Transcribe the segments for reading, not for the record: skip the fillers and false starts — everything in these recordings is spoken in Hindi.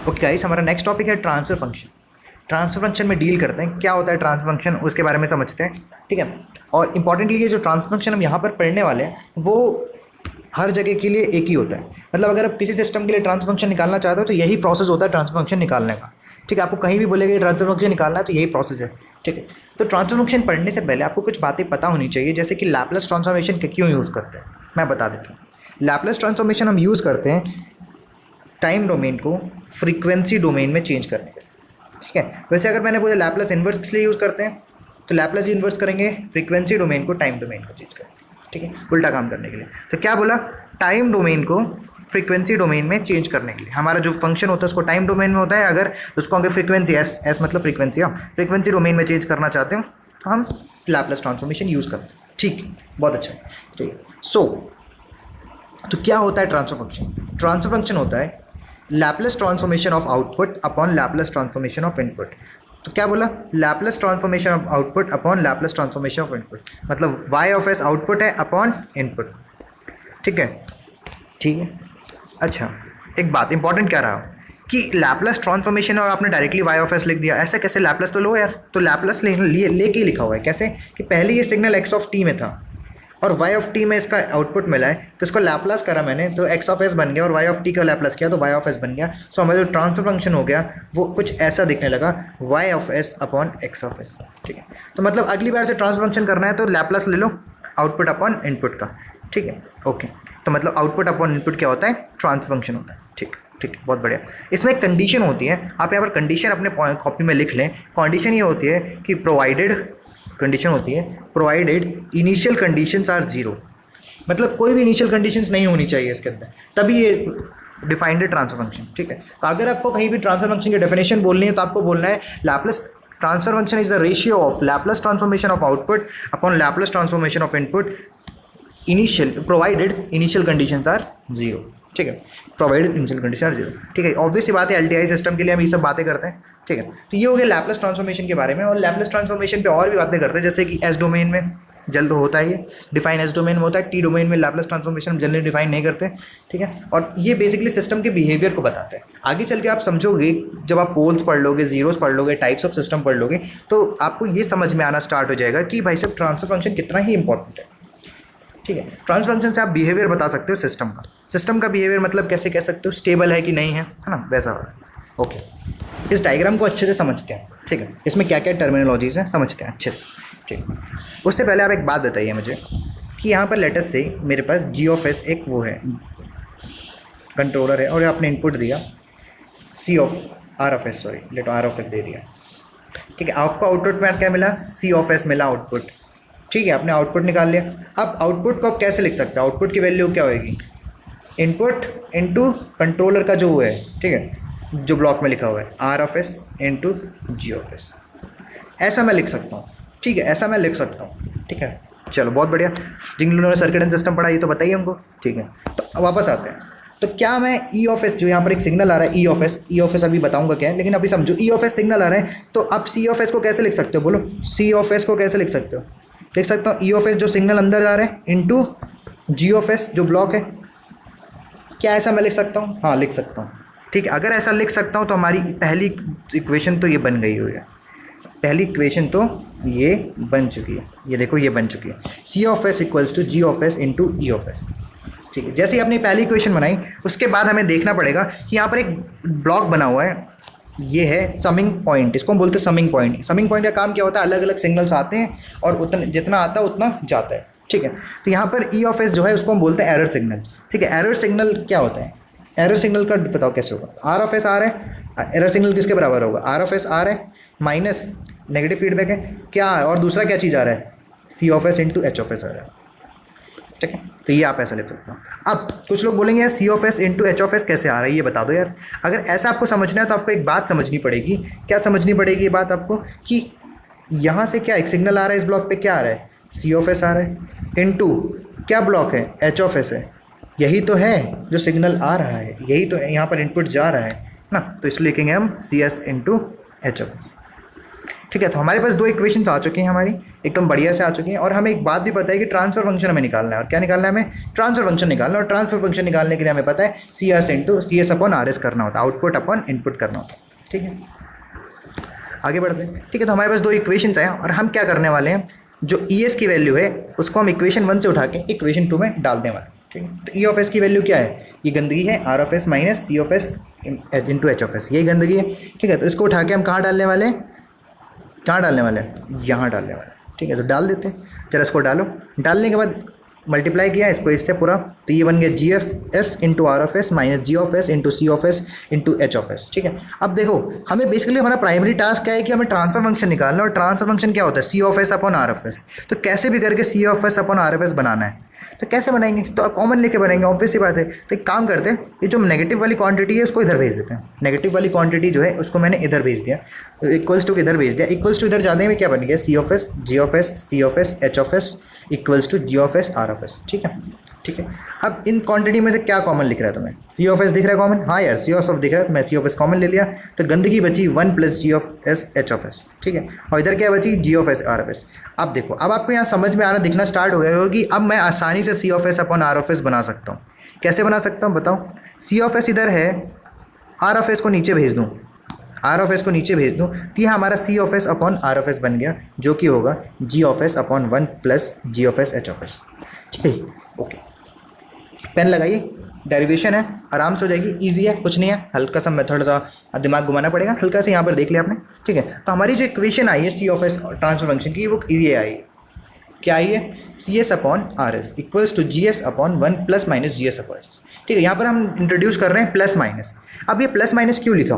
ओके गाइस, हमारा नेक्स्ट टॉपिक है ट्रांसफर फंक्शन। ट्रांसफर फंक्शन में डील करते हैं, क्या होता है ट्रांसफर फंक्शन उसके बारे में समझते हैं, ठीक है। और इंपॉर्टेंटली ये जो ट्रांसफर फंक्शन हम यहाँ पर पढ़ने वाले हैं वो हर जगह के लिए एक ही होता है। मतलब अगर आप किसी सिस्टम के लिए ट्रांसफर फंक्शन निकालना चाहते हो तो यही प्रोसेस होता है ट्रांसफर फंक्शन निकालने का, ठीक है। आपको कहीं भी बोलेगा ट्रांसफर फंक्शन निकालना है तो यही प्रोसेस है, ठीक है। तो ट्रांसफर फंक्शन पढ़ने से पहले आपको कुछ बातें पता होनी चाहिए, जैसे कि लैपलेस ट्रांसफॉर्मेशन क्यों यूज़ करते हैं मैं बता देता हूँ। लैपलेस ट्रांसफॉर्मेशन हम यूज़ करते हैं टाइम डोमेन को फ्रीक्वेंसी डोमेन में चेंज करने के लिए, ठीक है। वैसे अगर मैंने बोला लैपलेस इन्वर्स किस लिए यूज़ करते हैं, तो लैपलेस इन्वर्स करेंगे फ्रीक्वेंसी डोमेन को टाइम डोमेन को चेंज करेंगे, ठीक है, उल्टा काम करने के लिए। तो क्या बोला, टाइम डोमेन को फ्रीक्वेंसी डोमेन में चेंज करने के लिए। हमारा जो फंक्शन होता है उसको टाइम डोमेन में होता है, अगर उसको अगर फ्रीक्वेंसी एस मतलब फ्रीक्वेंसी फ्रीक्वेंसी डोमेन में चेंज करना चाहते हो तो हम लैपलेस ट्रांसफॉर्मेशन यूज़ करते हैं, ठीक, बहुत अच्छा। तो क्या होता है ट्रांसफर फंक्शन? ट्रांसफर फंक्शन होता है Laplace transformation of output upon Laplace transformation of input. तो क्या बोला, Laplace transformation of output upon Laplace transformation of input, मतलब वाई ऑफ एस आउटपुट है अपॉन इनपुट, ठीक है, ठीक है। अच्छा, एक बात इंपॉर्टेंट क्या रहा कि लैपलेस ट्रांसफॉर्मेशन और आपने डायरेक्टली वाई ऑफ एस लिख दिया, ऐसा कैसे? लैपलेस तो लो यार, तो लैपलेस लेके लिखा हुआ है कैसे कि पहले ये सिग्नल एक्स ऑफ टी में था और वाई ऑफ टी में इसका आउटपुट मिला है, तो इसको लैपलेस करा मैंने तो एक्स ऑफ एस बन गया और वाई ऑफ टी का लैपलेस किया तो वाई ऑफ एस बन गया। सो हमारा जो ट्रांसफर फंक्शन हो गया वो कुछ ऐसा दिखने लगा, y of S upon x of S, ठीक है। तो मतलब अगली बार से ट्रांसफर फंक्शन करना है तो लैपलेस ले लो आउटपुट अपॉन इनपुट का, ठीक है, ओके। तो मतलब आउटपुट अपॉन इनपुट क्या होता है, ट्रांसफर फंक्शन होता है, ठीक ठीक, बहुत बढ़िया। इसमें एक कंडीशन होती है, आप यहाँ पर कंडीशन अपने कॉपी में लिख लें। कंडीशन ये होती है कि कंडीशन होती है provided initial conditions are zero, मतलब कोई भी इनिशियल कंडीशंस नहीं होनी चाहिए इसके अंदर, तभी ये डिफाइंड है ट्रांसफर फंक्शन, ठीक है। तो अगर आपको कहीं भी ट्रांसफर फंक्शन की डेफिनेशन बोलनी है तो आपको बोलना है Laplace transfer function is the ratio of Laplace transformation of output upon Laplace transformation of input initial provided initial conditions are zero, ठीक है, provided initial condition are zero, ठीक है। ऑब्वियस सी बात है एलटीआई सिस्टम के लिए हम ये सब बातें करते हैं, ठीक है। तो ये हो गया लैपलेस ट्रांसफॉर्मेशन के बारे में। और लैपलेस ट्रांसफॉर्मेशन पे और भी बातें करते हैं, जैसे कि एस डोमेन में जल्द होता है, ये डिफाइन एस डोमेन में होता है, टी डोमेन में लैपलेस ट्रांसफॉर्मेशन हम जनरली डिफाइन नहीं करते, ठीक है। और ये बेसिकली सिस्टम के बिहेवियर को बताते हैं। आगे चल के आप समझोगे, जब आप पोल्स पढ़ लोगे, जीरोस पढ़ लोगे, टाइप्स ऑफ सिस्टम पढ़ लोगे, तो आपको ये समझ में आना स्टार्ट हो जाएगा कि भाई साहब ट्रांसफर फंक्शन कितना ही इंपॉर्टेंट है, ठीक है। ट्रांसफर फंक्शन से आप बिहेवियर बता सकते हो सिस्टम का। सिस्टम का बिहेवियर मतलब कैसे कह सकते हो, स्टेबल है कि नहीं है ना, वैसा हो रहा है, ओके। इस डायग्राम को अच्छे से समझते हैं, ठीक है, इसमें क्या क्या टर्मिनोलॉजीज हैं समझते हैं अच्छे से, ठीक। उससे पहले आप एक बात बताइए मुझे कि यहाँ पर लेटर से मेरे पास जी ऑफ एस एक वो है कंट्रोलर है और आपने इनपुट दिया C of R of S, sorry let R of S दे दिया, ठीक है। आपको आउटपुट में क्या मिला, सी ऑफ एस मिला आउटपुट, ठीक है, आपने आउटपुट निकाल लिया। अब आउटपुट को आप कैसे लिख सकते हो, आउटपुट की वैल्यू क्या होगी, इनपुट इनटू कंट्रोलर का जो वो है, ठीक है, जो ब्लॉक में लिखा हुआ है R of S into G of S, ऐसा मैं लिख सकता हूँ, ठीक है, ऐसा मैं लिख सकता हूँ, ठीक है। चलो बहुत बढ़िया, जिन लोगों ने सर्किट एंड सिस्टम पढ़ा ये तो बताइए हमको, ठीक है। तो वापस आते हैं, तो क्या मैं ई ऑफ एस जो यहाँ पर एक सिग्नल आ रहा है, ई ऑफ एस अभी बताऊंगा क्या है, लेकिन अभी समझो ई ऑफ एस सिग्नल आ रहा है, तो आप सी ऑफ एस को कैसे लिख सकते हो, बोलो सी ऑफ एस को कैसे लिख सकते हो? लिख सकता हूँ ई ऑफ एस जो सिग्नल अंदर जा रहा है इंटू जी ऑफ एस जो ब्लॉक है, क्या ऐसा मैं लिख सकता हूँ? हाँ लिख सकता हूँ, ठीक है। अगर ऐसा लिख सकता हूँ तो हमारी पहली इक्वेशन तो ये बन गई हुई है, पहली इक्वेशन तो ये बन चुकी है, ये देखो ये बन चुकी है, C of S equals to G of S into E of S, ठीक है। जैसे ही आपने पहली इक्वेशन बनाई उसके बाद हमें देखना पड़ेगा कि यहाँ पर एक ब्लॉक बना हुआ है, ये है समिंग पॉइंट, इसको हम बोलते हैं समिंग पॉइंट। समिंग पॉइंट का काम क्या होता है, अलग अलग सिग्नल्स आते हैं और उतना जितना आता है उतना जाता है, ठीक है। तो यहाँ पर ई ऑफ एस जो है उसको हम बोलते हैं एरर सिग्नल, ठीक है। एरर सिग्नल क्या होता है, एरर सिग्नल का बताओ कैसे होगा, आर ऑफ एस आ रहा है, एरर सिग्नल किसके बराबर होगा, आर ऑफ एस आ रहा है माइनस नेगेटिव फीडबैक है क्या, और दूसरा क्या चीज़ आ रहा है, C of S into H of S आ रहा है, ठीक है। तो ये आप ऐसा लिख सकते हो। अब कुछ लोग बोलेंगे यार C of S into H of S कैसे आ रहा है, ये बता दो यार। अगर ऐसा आपको समझना है तो आपको एक बात समझनी पड़ेगी, क्या समझनी पड़ेगी ये बात आपको, कि यहाँ से क्या एक सिग्नल आ रहा है, इस ब्लॉक पे क्या आ रहा है, सी ऑफ एस आ रहा है इंटू क्या ब्लॉक है, एच ऑफ एस है, यही तो है जो सिग्नल आ रहा है, यही तो यहाँ पर इनपुट जा रहा है ना, तो इसलिए लिखेंगे हम C S into H of S, ठीक है। तो हमारे पास दो इक्वेशंस आ चुकी हैं हमारी, एकदम बढ़िया से आ चुकी हैं। और हमें एक बात भी पता है कि ट्रांसफर फंक्शन हमें निकालना है, और क्या निकालना है हमें, ट्रांसफर फंक्शन निकालना है। और ट्रांसफर फंक्शन निकालने के लिए हमें पता है CS अपॉन RS करना होता है, आउटपुट अपॉन इनपुट करना होता है। ठीक है, आगे बढ़ते हैं। ठीक है, तो हमारे पास दो इक्वेशंस हैं और हम क्या करने वाले हैं, जो ES की वैल्यू है उसको हम इक्वेशन 1 से उठा के इक्वेशन 2 में डाल दें हमारे। ठीक है, तो E की वैल्यू क्या है, ये गंदगी है R minus C into H, यही गंदगी है। ठीक है, तो इसको उठा के हम कहाँ डालने वाले हैं, कहाँ डालने वाले हैं, यहाँ डालने वाले हैं। ठीक है, तो डाल देते हैं, चलो इसको डालो। डालने के बाद मल्टीप्लाई किया इसको इससे पूरा, तो ये बन गया GS into RS minus GS into CS into H। ठीक है, अब देखो हमें बेसिकली हमारा प्राइमरी टास्क क्या है कि हमें ट्रांसफर फंक्शन निकालना है, और ट्रांसफर फंक्शन क्या होता है, CS अपॉन RS। तो कैसे भी करके CS अपॉन RS बनाना है। तो कैसे बनाएंगे, तो कॉमन लेके बनाएंगे, ऑब्वियस सी बात है। तो एक काम करते हैं, ये जो नेगेटिव वाली क्वांटिटी है उसको इधर भेज देते हैं। नेगेटिव वाली क्वांटिटी जो है उसको मैंने इधर भेज दिया, इक्वल्स टू इधर भेज दिया। इक्वल्स टू इधर जाने में क्या बन गया, CS GS CS H equals to GS RS। ठीक है, ठीक है। अब इन क्वांटिटी में से क्या कॉमन लिख रहा है तुम्हें, CS दिख रहा है कॉमन, हाँ यार CS दिख रहा है, मैं CS कॉमन ले लिया, तो गंदगी बची 1 प्लस GS H। ठीक है, और इधर क्या बची GS RS। अब देखो, अब आपको यहाँ समझ में आना दिखना स्टार्ट हो गया होगा कि अब मैं आसानी से CS अपॉन RS बना सकता हूँ। कैसे बना सकता हूँ बताओ, CS इधर है, RS को नीचे भेज दूँ, RS को नीचे भेज दूँ, तो यह हमारा CS अपॉन RS बन गया, जो कि होगा GS upon 1 plus GS H। ठीक है, ओके, पेन लगाइए, डेरिवेशन है, आराम से हो जाएगी, इजी है, कुछ नहीं है, हल्का सा मेथड सा दिमाग घुमाना पड़ेगा, हल्का से यहाँ पर देख लिया आपने। ठीक है, तो हमारी जो इक्वेशन आई है CS ट्रांसफर फंक्शन की, वो ये आई है, क्या आई है, CS upon RS equals to GS upon 1 plus minus GS upon S। ठीक है, यहाँ पर हम इंट्रोड्यूस कर रहे हैं प्लस माइनस। अब ये प्लस माइनस क्यों लिखा,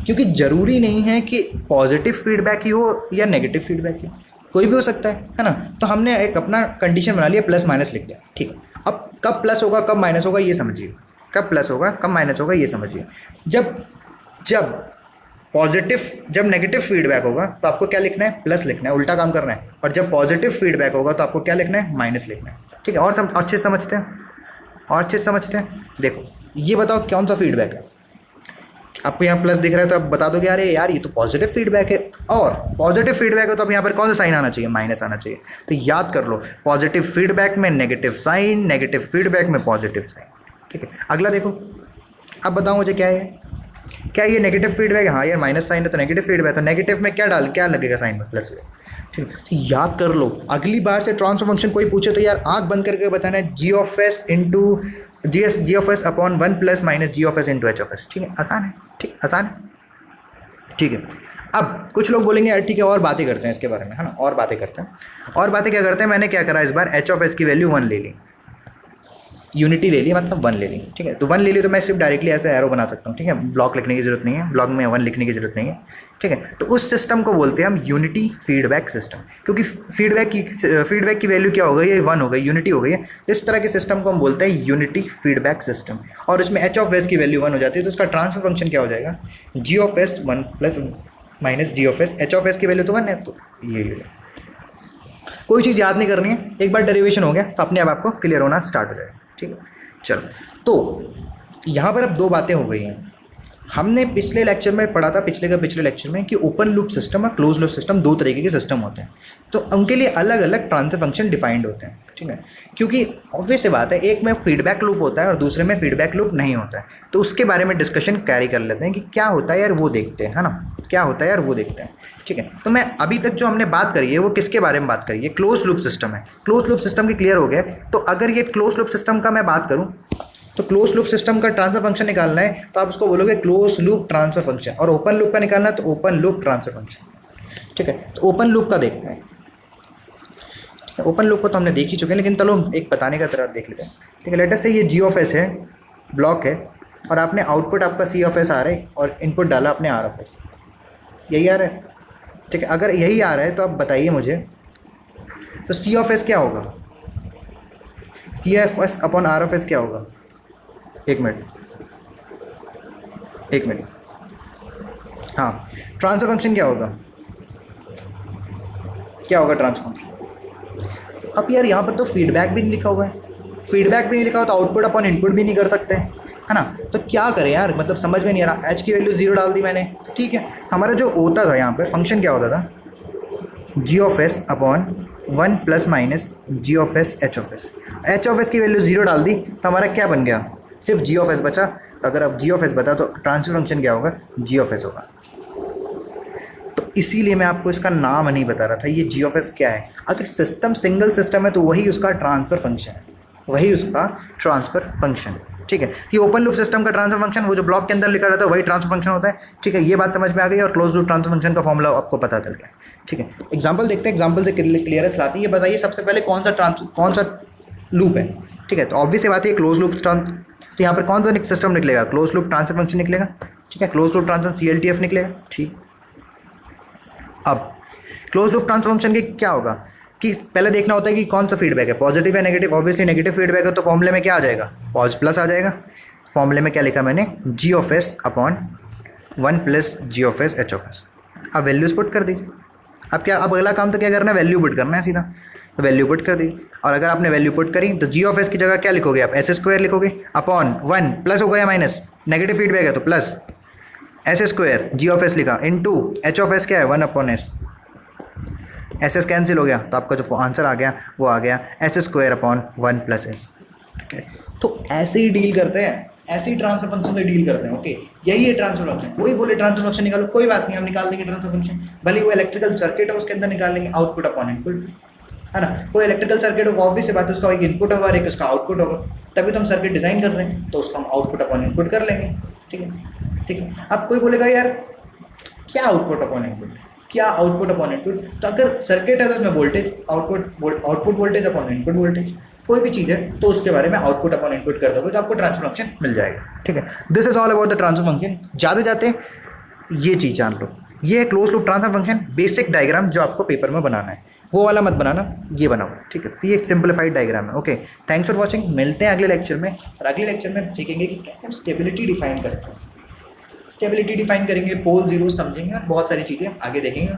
क्योंकि ज़रूरी नहीं है कि पॉजिटिव फीडबैक ही हो या नेगेटिव फीडबैक ही हो, कोई भी हो सकता है ना। तो हमने एक अपना कंडीशन बना लिया, प्लस माइनस लिख दिया। ठीक है, अब कब प्लस होगा कब माइनस होगा ये समझिए, कब प्लस होगा कब माइनस होगा ये समझिए। जब नेगेटिव फीडबैक होगा तो आपको क्या लिखना है, प्लस लिखना है, उल्टा काम करना है। और जब पॉजिटिव फीडबैक होगा तो आपको क्या लिखना है, माइनस लिखना है। ठीक है, और अच्छे समझते हैं, और अच्छे समझते हैं। देखो ये बताओ कौन सा फीडबैक है, आपको यहाँ प्लस दिख रहा है तो आप बता दोगे अरे यार ये तो पॉजिटिव फीडबैक है, और पॉजिटिव फीडबैक है तो अब यहाँ पर कौन सा साइन आना चाहिए, माइनस आना चाहिए। तो याद कर लो, पॉजिटिव फीडबैक में नेगेटिव साइन, नेगेटिव फीडबैक में पॉजिटिव साइन। ठीक है, अगला देखो, अब बताओ मुझे क्या है, क्या ये नेगेटिव फीडबैक है, हाँ यार माइनस साइन है तो नेगेटिव फीडबैक, तो नेगेटिव में क्या लगेगा साइन में, प्लस में। ठीक है, तो याद कर लो, अगली बार से ट्रांसफर फंक्शन कोई पूछे तो यार आंख बंद करके बताना है GS into GS upon 1 plus minus GS into H। ठीक है, आसान है, ठीक आसान है। ठीक है, अब कुछ लोग बोलेंगे यार ठीक है और बातें करते हैं इसके बारे में, है ना, और बातें करते हैं। और बातें क्या करते हैं, मैंने क्या करा इस बार, H की वैल्यू 1 ले ली, यूनिटी ले ली, मतलब 1 ले ली। ठीक है, तो 1 ले ली तो मैं सिर्फ डायरेक्टली ऐसे एरो बना सकता हूँ। ठीक है, ब्लॉक लिखने की जरूरत नहीं है, ब्लॉक में 1 लिखने की जरूरत नहीं है। ठीक है, तो उस सिस्टम को बोलते हैं हम यूनिटी फीडबैक सिस्टम, क्योंकि फीडबैक की वैल्यू क्या हो गई, ये 1 हो गई, यूनिटी हो गई है। इस तरह के सिस्टम को हम बोलते हैं यूनिटी फीडबैक सिस्टम। और इसमें H की वैल्यू 1 हो जाती है, तो उसका ट्रांसफर फंक्शन क्या हो जाएगा, GS 1 plus minus GS, H की वैल्यू तो 1 है, तो ये कोई चीज़ याद नहीं करनी है, एक बार डेरिवेशन हो गया तो अपने आप आपको क्लियर होना स्टार्ट हो जाएगा। ठीक है, चलो, तो यहाँ पर अब दो बातें हो गई हैं। हमने पिछले लेक्चर में पढ़ा था, पिछले लेक्चर में, कि ओपन लूप सिस्टम और क्लोज लूप सिस्टम दो तरीके के सिस्टम होते हैं, तो उनके लिए अलग अलग ट्रांसफर फंक्शन डिफाइंड होते हैं। ठीक है, क्योंकि ऑब्वियस सी बात है, एक में फीडबैक लूप होता है और दूसरे में फीडबैक लूप नहीं होता है, तो उसके बारे में डिस्कशन कैरी कर लेते हैं कि क्या होता है यार वो देखते हैं, है ना, क्या होता है यार वो देखते हैं। ठीक है, तो मैं अभी तक जो हमने बात करी है वो किसके बारे में बात करी है, क्लोज लूप सिस्टम है। क्लोज लूप सिस्टम की क्लियर हो गया। तो अगर ये क्लोज लूप सिस्टम का मैं बात करूँ, तो क्लोज लूप सिस्टम का ट्रांसफर फंक्शन निकालना है तो आप उसको बोलोगे क्लोज लूप ट्रांसफर फंक्शन, और ओपन लूप का निकालना है तो ओपन लूप ट्रांसफर फंक्शन। ठीक है, तो ओपन लूप का देखते हैं। ठीक है, ओपन लूप को तो हमने देख ही चुके हैं, लेकिन चलो एक बताने का तरह देख लेते हैं। ठीक है, लेट अस से ये GS है, ब्लॉक है, और आपने आउटपुट आपका CS आ रहा है और इनपुट डाला आपने RS, यही आ रहा है। ठीक है, अगर यही आ रहा है तो आप बताइए मुझे, तो CS क्या होगा, CS अपॉन RS क्या होगा, एक मिनट, हाँ, ट्रांसफर फंक्शन क्या होगा, ट्रांसफर फंक्शन। अब यार यहाँ पर तो फीडबैक भी नहीं लिखा हुआ है, फीडबैक भी नहीं लिखा हुआ, तो आउटपुट अपॉन इनपुट भी नहीं कर सकते, है ना। तो क्या करें यार, मतलब समझ में नहीं आ रहा। H की वैल्यू 0 डाल दी मैंने, ठीक है। हमारा जो होता था यहाँ पर फंक्शन क्या होता था, G of S upon 1 plus minus G of S H of S. H of S की वैल्यू 0 डाल दी तो हमारा क्या बन गया, सिर्फ जी ऑफ एस बचा। तो अगर अब जी ऑफ एस बता तो ट्रांसफर फंक्शन क्या होगा, जी ऑफ एस होगा। तो इसीलिए मैं आपको इसका नाम नहीं बता रहा था, ये जी ऑफ एस क्या है। अगर सिस्टम सिंगल सिस्टम है तो वही उसका ट्रांसफर फंक्शन है, वही उसका ट्रांसफर फंक्शन। ठीक है, ये ओपन लूप सिस्टम का ट्रांसफर फंक्शन वो जो ब्लॉक के अंदर लिखा रहता है वही ट्रांसफर फंक्शन होता है। ठीक है, ये बात समझ में आ गई और क्लोज लूप ट्रांसफर फंक्शन का फॉर्मूला आपको पता चल गया। ठीक है, एग्जांपल देखते हैं, एग्जांपल से क्लियरेंस लाती है। ये बताइए सबसे पहले कौन सा लूप है। ठीक है, तो ऑब्वियस सी बात है क्लोज लूप तो यहाँ पर कौन सा सिस्टम निकलेगा, क्लोज लूप ट्रांसफर फंक्शन निकलेगा। ठीक है, क्लोज लूप ट्रांसफर CLTF निकलेगा। ठीक, अब क्लोज लूप ट्रांसफर फंक्शन के क्या होगा कि पहले देखना होता है कि कौन सा फीडबैक है, पॉजिटिव या नेगेटिव। ऑब्वियसली नेगेटिव फीडबैक है तो फॉर्मूले में क्या आ जाएगा, प्लस आ जाएगा। फॉर्मूले में क्या लिखा मैंने, G of S upon 1 plus G of S H of S. अब वैल्यूज पुट कर दीजिए। अब क्या, अब अगला काम तो क्या करना है, वैल्यू पुट करना है सीधा। तो वैल्यू पुट कर दी, और अगर आपने वैल्यू पुट करी तो जी ऑफ एस की जगह क्या लिखोगे आप, एस स्क्वायर लिखोगे अपॉन 1 प्लस होगा या माइनस, नेगेटिव फीडबैक है तो plus S square G of S लिखा इनटू एच ऑफ एस क्या है 1 upon S. S S cancel हो गया तो आपका जो आंसर आ गया वो आ गया S square upon 1 plus S. ठीक है, तो ऐसे ही डील करते हैं, ऐसे ही ट्रांसफर फंक्शन से डील करते हैं। ओके, यही है ट्रांसफर फंक्शन। कोई बोले ट्रांसफर फंक्शन निकालो, कोई बात नहीं, हम निकाल देंगे ट्रांसफर फंक्शन। भले वो इलेक्ट्रिकल सर्किट है उसके अंदर निकाल लेंगे, आउटपुट अपॉन इनपुट, है ना। कोई इलेक्ट्रिकल सर्किट होगा, ऑब्वियस बात है उसका एक इनपुट होगा और एक उसका आउटपुट होगा, तभी तो हम सर्किट डिजाइन कर रहे हैं, तो उसका हम आउटपुट अपॉन इनपुट कर लेंगे। ठीक है, ठीक है। अब कोई बोलेगा यार क्या आउटपुट अपॉन इनपुट, क्या आउटपुट अपॉन इनपुट, तो अगर सर्किट है तो उसमें voltage output voltage upon input voltage, कोई भी चीज़ है तो उसके बारे में आउटपुट अपॉन इनपुट कर दोगे तो आपको ट्रांसफर फंक्शन मिल जाएगा। ठीक है, this is all about the transfer function. जाते जाते ये चीज़ जान लो, ये है close loop transfer function basic diagram जो आपको पेपर में बनाना है, वो वाला मत बनाना, ये बनाओ। ठीक है, ये एक सिंप्लीफाइड डायग्राम है। Okay, thanks for watching. मिलते हैं अगले लेक्चर में, और अगले लेक्चर में सीखेंगे कि कैसे हम स्टेबिलिटी डिफाइन करते हैं, स्टेबिलिटी डिफाइन करेंगे, पोल जीरो समझेंगे और बहुत सारी चीज़ें आगे देखेंगे।